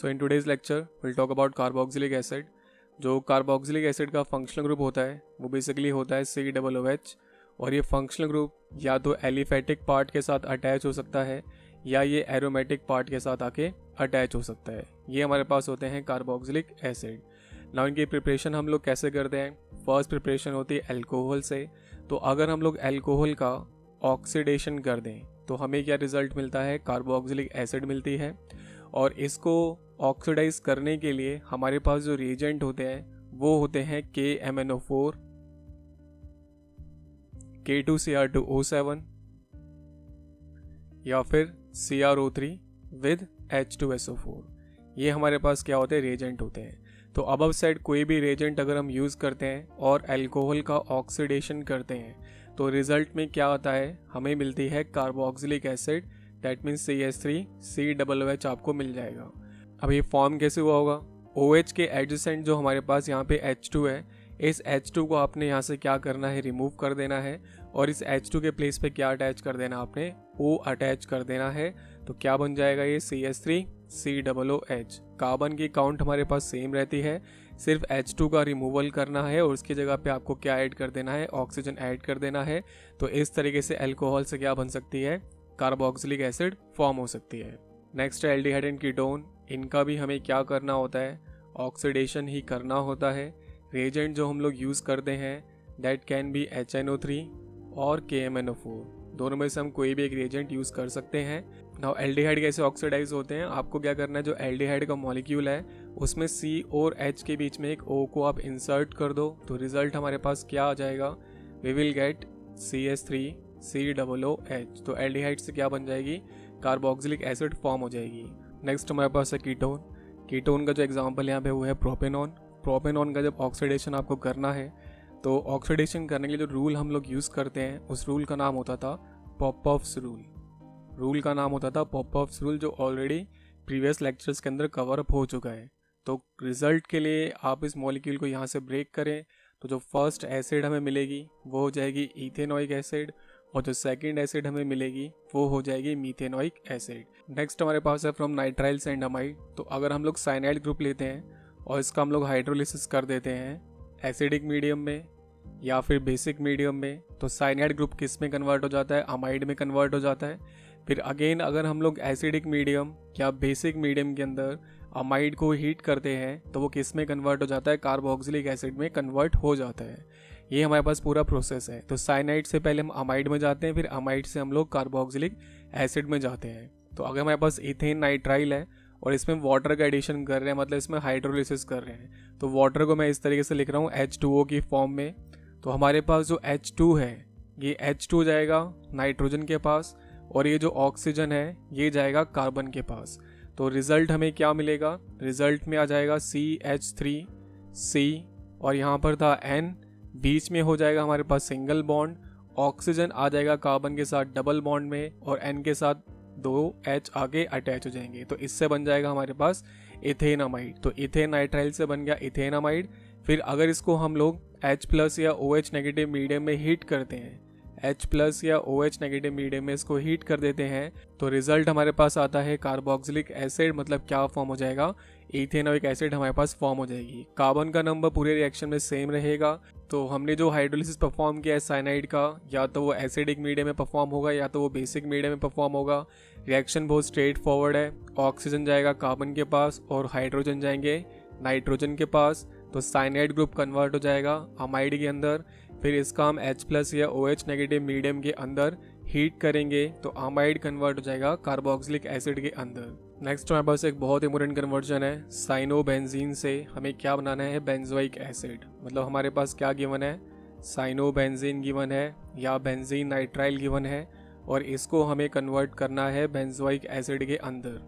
So in today's lecture will talk about carboxylic acid. जो carboxylic acid का functional group होता है वो बेसिकली होता है COOH, और ये फंक्शनल ग्रुप या तो एलिफेटिक पार्ट के साथ अटैच हो सकता है या ये एरोमेटिक पार्ट के साथ आके अटैच हो सकता है। ये हमारे पास होते हैं कार्बोक्सिलिक एसिड। नाउ इनकी प्रिपरेशन हम लोग कैसे करते हैं? फर्स्ट प्रिपरेशन होती है अल्कोहल से। तो अगर हम लोग अल्कोहल का ऑक्सीडेशन कर दें तो हमें क्या रिजल्ट मिलता है? कार्बोक्सिलिक एसिड मिलती है। और इसको ऑक्सीडाइज करने के लिए हमारे पास जो रिएजेंट होते हैं वो होते हैं KMnO4, K2Cr2O7 या फिर CrO3 विद H2SO4। ये हमारे पास क्या होते हैं? रिएजेंट होते हैं। तो अबव साइड कोई भी रिएजेंट अगर हम यूज़ करते हैं और अल्कोहल का ऑक्सीडेशन करते हैं तो रिजल्ट में क्या आता है? हमें मिलती है carboxylic acid, that means CH3COOH आपको मिल जाएगा। अब ये फॉर्म कैसे हुआ होगा? OH के एडजेसेंट जो हमारे पास यहाँ पे H2 है, इस H2 को आपने यहाँ से क्या करना है? रिमूव कर देना है। और इस H2 के प्लेस पे क्या अटैच कर देना? आपने O अटैच कर देना है। तो क्या बन जाएगा? ये CH3COOH। कार्बन की काउंट हमारे पास सेम रहती है, सिर्फ H2 का रिमूवल करना है और उसकी जगह पे आपको क्या ऐड कर देना है? ऑक्सीजन ऐड कर देना है। तो इस तरीके से अल्कोहल से क्या बन सकती है? कार्बोक्सिलिक एसिड फॉर्म हो सकती है। नेक्स्ट है एल्डिहाइड एंड कीटोन। इनका भी हमें क्या करना होता है? ऑक्सीडेशन ही करना होता है। रिएजेंट जो हम लोग यूज़ करते हैं दैट कैन बी HNO3 और KMnO4, दोनों में से हम कोई भी एक रिएजेंट यूज़ कर सकते हैं। नाउ एल्डिहाइड कैसे ऑक्सीडाइज होते हैं? आपको क्या करना है? जो एल्डिहाइड का मॉलिक्यूल है उसमें C और H के बीच में एक O को आप इंसर्ट कर दो तो रिजल्ट हमारे पास क्या आ जाएगा? We will get CH3COOH। तो एल्डिहाइड से क्या बन जाएगी? कार्बोक्सिलिक एसिड फॉर्म हो जाएगी। नेक्स्ट हमारे पास है कीटोन। कीटोन का जो एग्जांपल यहाँ पे वो है प्रोपेनॉन। प्रोपेनॉन का जब ऑक्सीडेशन आपको करना है तो ऑक्सीडेशन करने के लिए जो रूल हम लोग यूज़ करते हैं उस रूल का नाम होता था पॉपऑफ्स रूल। रूल का नाम होता था पॉपऑफ्स रूल, जो ऑलरेडी प्रीवियस लेक्चर्स के अंदर कवर अप हो चुका है। तो रिजल्ट के लिए आप इस मॉलिक्यूल को यहाँ से ब्रेक करें तो जो फर्स्ट एसिड हमें मिलेगी वो हो जाएगी इथेनोइक एसिड, और जो सेकंड एसिड हमें मिलेगी वो हो जाएगी मीथेनोइक एसिड। नेक्स्ट हमारे पास है फ्रॉम नाइट्राइल्स एंड अमाइड। तो अगर हम लोग साइनाइड ग्रुप लेते हैं और इसका हम लोग हाइड्रोलिसिस कर देते हैं एसिडिक मीडियम में या फिर बेसिक मीडियम में, तो साइनाइड ग्रुप किस में कन्वर्ट हो जाता है? अमाइड में कन्वर्ट हो जाता है। फिर अगेन अगर हम लोग एसिडिक मीडियम या बेसिक मीडियम के अंदर अमाइड को हीट करते हैं तो वो किस में कन्वर्ट हो जाता है? कार्बोक्सिलिक एसिड में कन्वर्ट हो जाता है। ये हमारे पास पूरा प्रोसेस है। तो साइनाइड से पहले हम अमाइड में जाते हैं, फिर अमाइड से हम लोग कार्बोक्सिलिक एसिड में जाते हैं। तो अगर हमारे पास इथेन नाइट्राइल है और इसमें वाटर का एडिशन कर रहे हैं, मतलब इसमें हाइड्रोलिसिस कर रहे हैं, तो वाटर को मैं इस तरीके से लिख रहा हूँ H2O की फॉर्म में। तो हमारे पास जो H2 है ये H2 जाएगा नाइट्रोजन के पास और ये जो ऑक्सीजन है ये जाएगा कार्बन के पास। तो रिजल्ट हमें क्या मिलेगा? रिजल्ट में आ जाएगा CH3C और यहाँ पर था N, बीच में हो जाएगा हमारे पास सिंगल बॉन्ड, ऑक्सीजन आ जाएगा कार्बन के साथ डबल बॉन्ड में और N के साथ 2 H आगे अटैच हो जाएंगे। तो इससे बन जाएगा हमारे पास इथेनामाइड। तो इथेन नाइट्राइल से बन गया इथेनामाइड। फिर अगर इसको हम लोग H+ या OH नेगेटिव मीडियम में हीट करते हैं, H+ या OH नेगेटिव मीडियम में इसको हीट कर देते हैं तो रिजल्ट हमारे पास आता है कार्बोक्सिलिक एसिड। मतलब क्या फॉर्म हो जाएगा? इथेनोइक एसिड हमारे पास फॉर्म हो जाएगी। कार्बन का नंबर पूरे रिएक्शन में सेम रहेगा। तो हमने जो हाइड्रोलिसिस परफॉर्म किया है साइनाइड का, या तो वो एसिडिक मीडियम में परफॉर्म होगा या तो वो बेसिक मीडियम में परफॉर्म होगा। रिएक्शन बहुत स्ट्रेट फॉरवर्ड है। ऑक्सीजन जाएगा कार्बन के पास और हाइड्रोजन जाएंगे नाइट्रोजन के पास। तो साइनाइड ग्रुप कन्वर्ट हो जाएगा अमाइड के अंदर। फिर इसका हम H+ या OH नेगेटिव मीडियम के अंदर हीट करेंगे तो अमाइड कन्वर्ट हो जाएगा कार्बोक्सिलिक एसिड के अंदर। नेक्स्ट हमारे पास एक बहुत इंपॉर्टेंट कन्वर्जन है। साइनोबेंजीन से हमें क्या बनाना है? Benzoic acid. मतलब हमारे पास क्या गिवन है? साइनोबेंजीन गिवन है या बेंजीन नाइट्राइल गिवन है और इसको हमें कन्वर्ट करना है बेंजोइक एसिड के अंदर।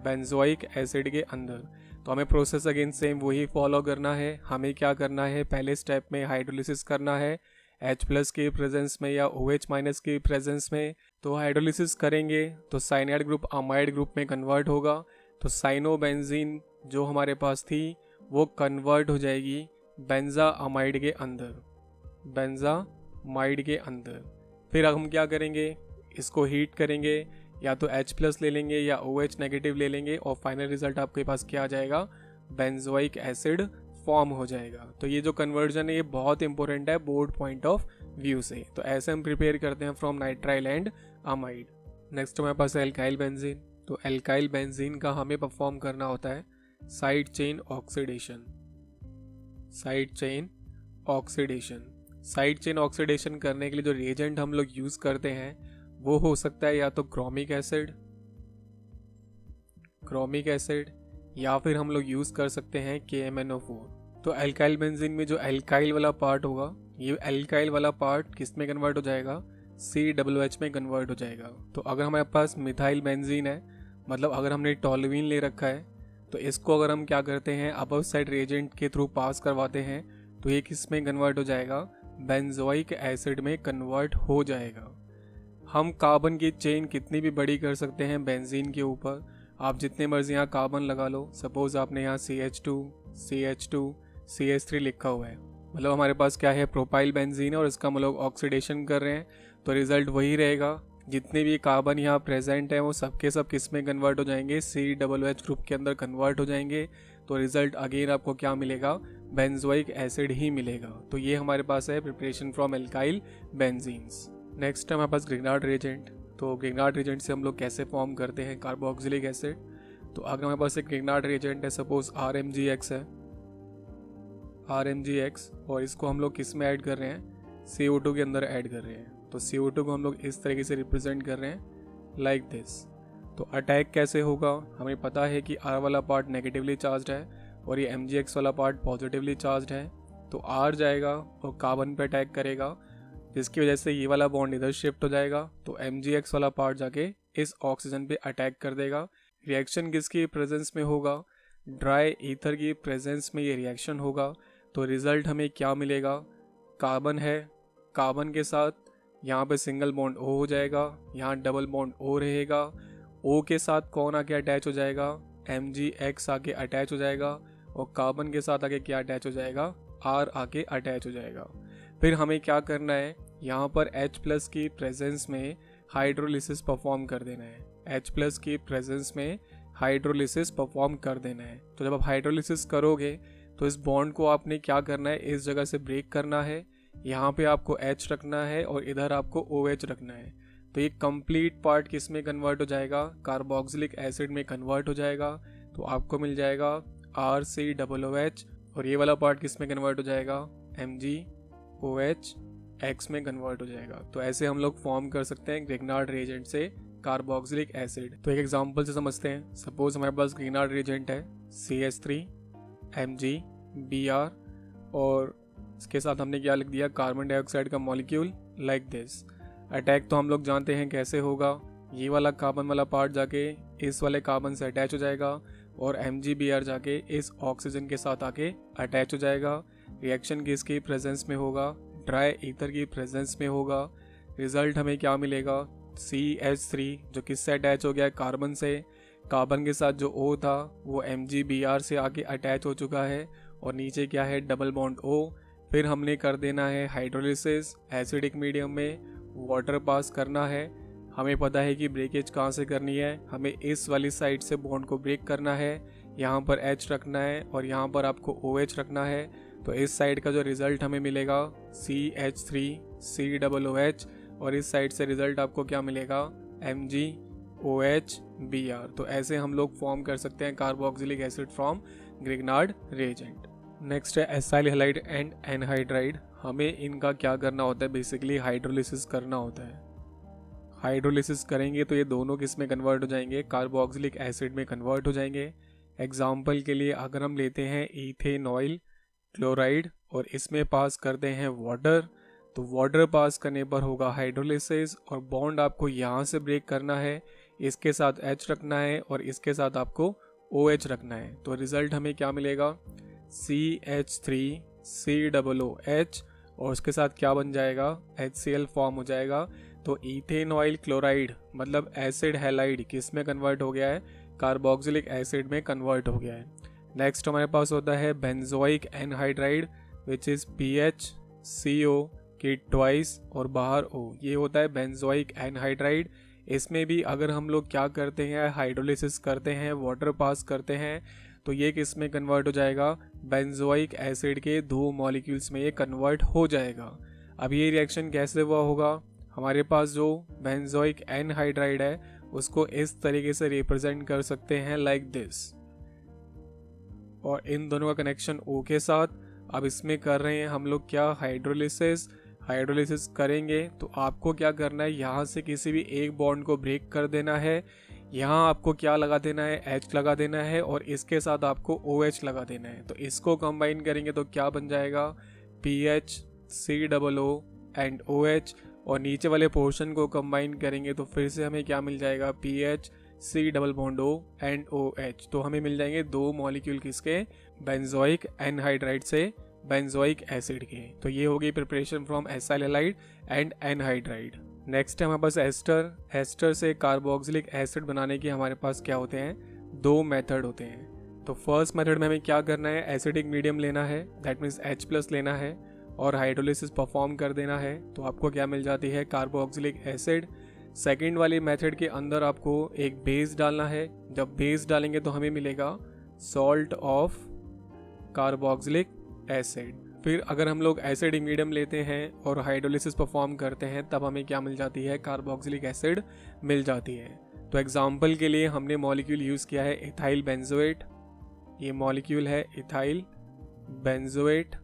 बेंजोइक एसिड के अंदर तो हमें प्रोसेस अगेन सेम वही फॉलो करना है। हमें क्या करना है? पहले स्टेप में हाइड्रोलिसिस करना है H+ के प्रेजेंस में या OH- के प्रेजेंस में। तो हाइड्रोलिसिस करेंगे तो साइनाइड ग्रुप अमाइड ग्रुप में कन्वर्ट होगा। तो साइनोबेंजीन जो हमारे पास थी वो कन्वर्ट हो जाएगी बेंजा अमाइड के अंदर, बेंजा माइड के अंदर। फिर हम क्या करेंगे? इसको हीट करेंगे। या तो H+ ले लेंगे या OH नेगेटिव ले लेंगे और फाइनल रिजल्ट आपके पास क्या आ जाएगा, बेंजोइक एसिड फॉर्म हो जाएगा। तो ये जो कन्वर्जन है ये बहुत इंपॉर्टेंट है बोर्ड पॉइंट ऑफ व्यू से। तो ऐसे हम प्रिपेयर करते हैं from nitrile and amide. Next हमारे पास है एल्काइल बेंजीन। तो एल्काइल बेंजीन का हमें परफॉर्म करना होता है side chain oxidation. Side chain oxidation, side chain oxidation करने के लिए जो रिएजेंट हम लोग यूज करते हैं वो हो सकता है या तो क्रोमिक एसिड या फिर हम लोग यूज कर सकते हैं KMnO4। तो एल्काइल बेंजीन में जो एल्काइल वाला पार्ट होगा, ये एल्काइल वाला पार्ट किस में कन्वर्ट हो जाएगा, COOH में कन्वर्ट हो जाएगा। तो अगर हमारे पास मिथाइल बेंजीन है, मतलब अगर हमने टोल्यूइन ले रखा है, तो इसको अगर हम क्या करते हैं अबव साइड रिएजेंट के थ्रू पास करवाते हैं तो ये किस में कन्वर्ट हो जाएगा, बेंजोइक एसिड में कन्वर्ट हो जाएगा। हम कार्बन की चेन कितनी भी बड़ी कर सकते हैं बेंजीन के ऊपर, आप जितने मर्जी यहाँ कार्बन लगा लो। सपोज आपने यहाँ CH2 CH3 लिखा हुआ है, मतलब हमारे पास क्या है, प्रोपाइल बेंजीन है और इसका हम लोग ऑक्सीडेशन कर रहे हैं, तो रिजल्ट वही रहेगा। जितने भी कार्बन यहाँ प्रेजेंट है वो सबके सब किस में कन्वर्ट हो जाएंगे, COOH ग्रुप के अंदर कन्वर्ट हो जाएंगे। तो रिजल्ट अगेन आपको क्या मिलेगा, बेंजोइक एसिड ही मिलेगा। तो ये हमारे पास है preparation from alkyl benzenes. Next है हमारे पास ग्रिग्नार्ड रिएजेंट। तो ग्रिग्नार्ड रिएजेंट से हम लोग कैसे फॉर्म करते हैं कार्बोक्सिलिक एसिड। तो अगर हमारे पास एक ग्रिग्नार्ड रिएजेंट है, सपोज RMgX है, RMgX, और इसको हम लोग किस में ऐड कर रहे हैं, CO2 के अंदर ऐड कर रहे हैं। तो CO2 को हम लोग इस तरीके से रिप्रेजेंट कर रहे हैं लाइक दिस। तो अटैक कैसे होगा, हमें पता है कि R वाला पार्ट नेगेटिवली चार्ज्ड है और ये MgX वाला पार्ट पॉजिटिवली चार्ज्ड है। तो R जाएगा और कार्बन पे अटैक करेगा, जिसकी वजह से ये वाला बॉन्ड इधर शिफ्ट हो जाएगा। तो MgX वाला पार्ट जाके इस ऑक्सीजन पे अटैक कर देगा। रिएक्शन किसकी प्रेजेंस में होगा, ड्राई ईथर की प्रेजेंस में ये रिएक्शन होगा। तो रिजल्ट हमें क्या मिलेगा, कार्बन है, कार्बन के साथ यहाँ पे सिंगल बॉन्ड O हो जाएगा, यहाँ डबल बॉन्ड O रहेगा। O के साथ कौन आके अटैच हो जाएगा, MgX आके अटैच हो जाएगा और कार्बन के साथ आके क्या अटैच हो जाएगा, R आके अटैच हो जाएगा। फिर हमें क्या करना है, यहाँ पर H+ की प्रेजेंस में हाइड्रोलिसिस परफॉर्म कर देना है। H+ की प्रेजेंस में हाइड्रोलिसिस परफॉर्म कर देना है। तो जब आप हाइड्रोलिसिस करोगे तो इस बॉन्ड को आपने क्या करना है, इस जगह से ब्रेक करना है। यहाँ पे आपको H रखना है और इधर आपको OH रखना है। तो ये कंप्लीट पार्ट किस में कन्वर्ट हो जाएगा, कार्बोक्सिलिक एसिड में कन्वर्ट हो जाएगा। तो आपको मिल जाएगा RCOOH और ये वाला पार्ट किस में कन्वर्ट हो जाएगा, MgOH X में कन्वर्ट हो जाएगा। तो ऐसे हम लोग फॉर्म कर सकते हैं ग्रिग्नार्ड रिएजेंट से कार्बोक्सिलिक एसिड। तो एक एग्जांपल से समझते हैं। सपोज हमारे पास ग्रिग्नार्ड रिएजेंट है CH3 MgBr और इसके साथ हमने क्या लिख दिया, कार्बन डाइऑक्साइड का मॉलिक्यूल लाइक दिस। अटैक तो हम लोग जानते हैं कैसे होगा, ये वाला कार्बन वाला पार्ट जाके इस वाले कार्बन से अटैच हो जाएगा और MgBr जाके इस ऑक्सीजन के साथ आके अटैच हो जाएगा। रिएक्शन किसकी प्रेजेंस में होगा, ड्राई ईथर की प्रेजेंस में होगा। रिजल्ट हमें क्या मिलेगा, CH3 जो किससे अटैच हो गया है, कार्बन से। कार्बन के साथ जो O था वो MgBr से आके अटैच हो चुका है और नीचे क्या है, डबल बॉन्ड O। फिर हमने कर देना है हाइड्रोलिसिस, एसिडिक मीडियम में वाटर पास करना है। हमें पता है कि ब्रेकेज कहाँ से करनी है, हमें इस वाली साइड से बॉन्ड को ब्रेक करना है। यहाँ पर H रखना है और यहाँ पर आपको OH रखना है। तो इस साइड का जो रिजल्ट हमें मिलेगा CH3 COOH और इस साइड से रिजल्ट आपको क्या मिलेगा, MgOH Br। तो ऐसे हम लोग फॉर्म कर सकते हैं carboxylic acid from Grignard reagent. Next है एसाइल हैलाइड एंड एनहाइड्राइड। हमें इनका क्या करना होता है, बेसिकली हाइड्रोलिसिस करना होता है। हाइड्रोलिसिस करेंगे तो ये दोनों किस में कन्वर्ट हो जाएंगे, कार्बोक्सिलिक एसिड में कन्वर्ट हो जाएंगे। एग्जाम्पल के लिए अगर हम लेते हैं इथेनॉइल क्लोराइड और इसमें पास करते हैं वाटर, तो वाटर पास करने पर होगा हाइड्रोलिसिस और बॉन्ड आपको यहाँ से ब्रेक करना है, इसके साथ H रखना है और इसके साथ आपको OH रखना है। तो रिजल्ट हमें क्या मिलेगा, CH3 COOH और उसके साथ क्या बन जाएगा, HCl फॉर्म हो जाएगा। तो इथेनॉइल क्लोराइड मतलब एसिड हैलाइड किस में कन्वर्ट हो गया है, कार्बोक्सिलिक एसिड में कन्वर्ट हो गया है। नेक्स्ट हमारे पास होता है benzoic anhydride which is PHCO की ट्वाइस और बाहर O, ये होता है बेंजोइक एनहाइड्राइड। इसमें भी अगर हम लोग क्या करते हैं, हाइड्रोलिसिस करते हैं, वाटर पास करते हैं, तो ये किस में कन्वर्ट हो जाएगा, बेंजोइक एसिड के 2 मॉलिक्यूल्स में ये कन्वर्ट हो जाएगा। अब ये रिएक्शन कैसे हुआ होगा, हमारे पास जो बेंजोइक एनहाइड्राइड है उसको इस तरीके से रिप्रेजेंट कर सकते हैं लाइक दिस, और इन दोनों का कनेक्शन O के साथ। अब इसमें कर रहे हैं हम लोग क्या, हाइड्रोलिसिस करेंगे तो आपको क्या करना है, यहाँ से किसी भी एक बॉन्ड को ब्रेक कर देना है, यहाँ आपको क्या लगा देना है, H लगा देना है, और इसके साथ आपको OH लगा देना है। तो इसको कंबाइन करेंगे तो क्या बन जाएगा, PH COO एंड OH, और नीचे वाले पोर्शन को कंबाइन करेंगे तो फिर से हमें क्या मिल जाएगा, PH C+O एंड OH। तो हमें मिल जाएंगे 2 मॉलिक्यूल किसके, बेंजोइक एनहाइड्राइड से बेंजोइक एसिड के। तो ये हो गई preparation from acyl halide and anhydride. Next है हमारे पास एस्टर से कार्बोक्सिलिक एसिड बनाने के हमारे पास क्या होते हैं, 2 मेथड होते हैं। तो फर्स्ट मेथड में हमें क्या करना है, एसिडिक मीडियम लेना है, दैट मीन्स H+ लेना है, और हाइड्रोलिसिस परफॉर्म कर देना है, तो आपको क्या मिल जाती है, कार्बोक्सिलिक एसिड। सेकेंड वाली मेथड के अंदर आपको एक बेस डालना है, जब बेस डालेंगे तो हमें मिलेगा सॉल्ट ऑफ कार्बोक्सिलिक एसिड। फिर अगर हम लोग एसिडिक मीडियम लेते हैं और हाइड्रोलिसिस परफॉर्म करते हैं तब हमें क्या मिल जाती है, कार्बोक्सिलिक एसिड मिल जाती है। तो एग्जाम्पल के लिए हमने मॉलिक्यूल यूज़ किया है इथाइल बेंजोएट, ये मॉलिक्यूल है ethyl benzoate.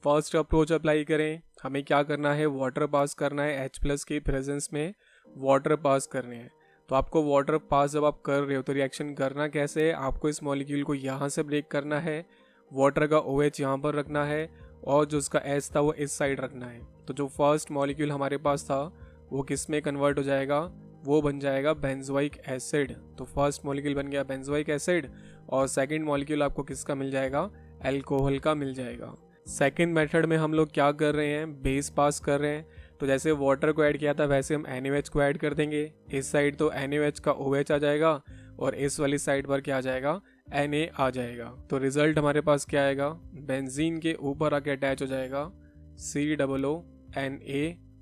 First approach apply करें, हमें क्या करना है, वाटर पास करना है, H+ के प्रेजेंस में वाटर पास करने हैं। तो आपको वाटर पास जब आप कर रहे हो तो रिएक्शन करना कैसे है, आपको इस मॉलिक्यूल को यहाँ से ब्रेक करना है, वाटर का OH यहाँ पर रखना है, और जो उसका H था वो इस साइड रखना है। तो जो फर्स्ट मॉलिक्यूल हमारे पास था वो किस में कन्वर्ट हो जाएगा, वो बन जाएगा बेंजोइक एसिड। तो फर्स्ट मॉलिक्यूल बन गया बेंजोइक एसिड, और सेकेंड मॉलिक्यूल आपको किसका मिल जाएगा, एल्कोहल का मिल जाएगा। सेकेंड मेथड में हम लोग क्या कर रहे हैं, बेस पास कर रहे हैं। तो जैसे वाटर को ऐड किया था वैसे हम NaOH को ऐड कर देंगे, इस साइड तो NaOH का OH आ जाएगा, और इस वाली साइड पर क्या आ जाएगा, Na आ जाएगा। तो रिजल्ट हमारे पास क्या आएगा, बेंजीन के ऊपर आके अटैच हो जाएगा COONA,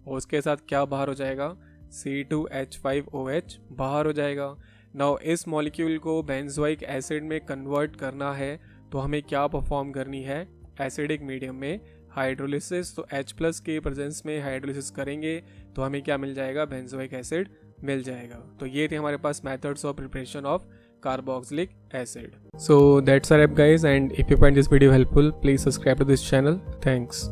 और उसके साथ क्या बाहर हो जाएगा, C2H5OH बाहर हो जाएगा। नाउ इस मॉलिक्यूल को बेंजोइक एसिड में कन्वर्ट करना है तो हमें क्या परफॉर्म करनी है, एसिडिक मीडियम में हाइड्रोलिसिस। तो H+ के प्रेजेंस में हाइड्रोलिसिस करेंगे तो हमें क्या मिल जाएगा, बेंजोइक एसिड मिल जाएगा। तो ये थे हमारे पास methods of preparation of carboxylic acid. So that's a wrap guys, and if you find this video helpful please subscribe to this channel. Thanks.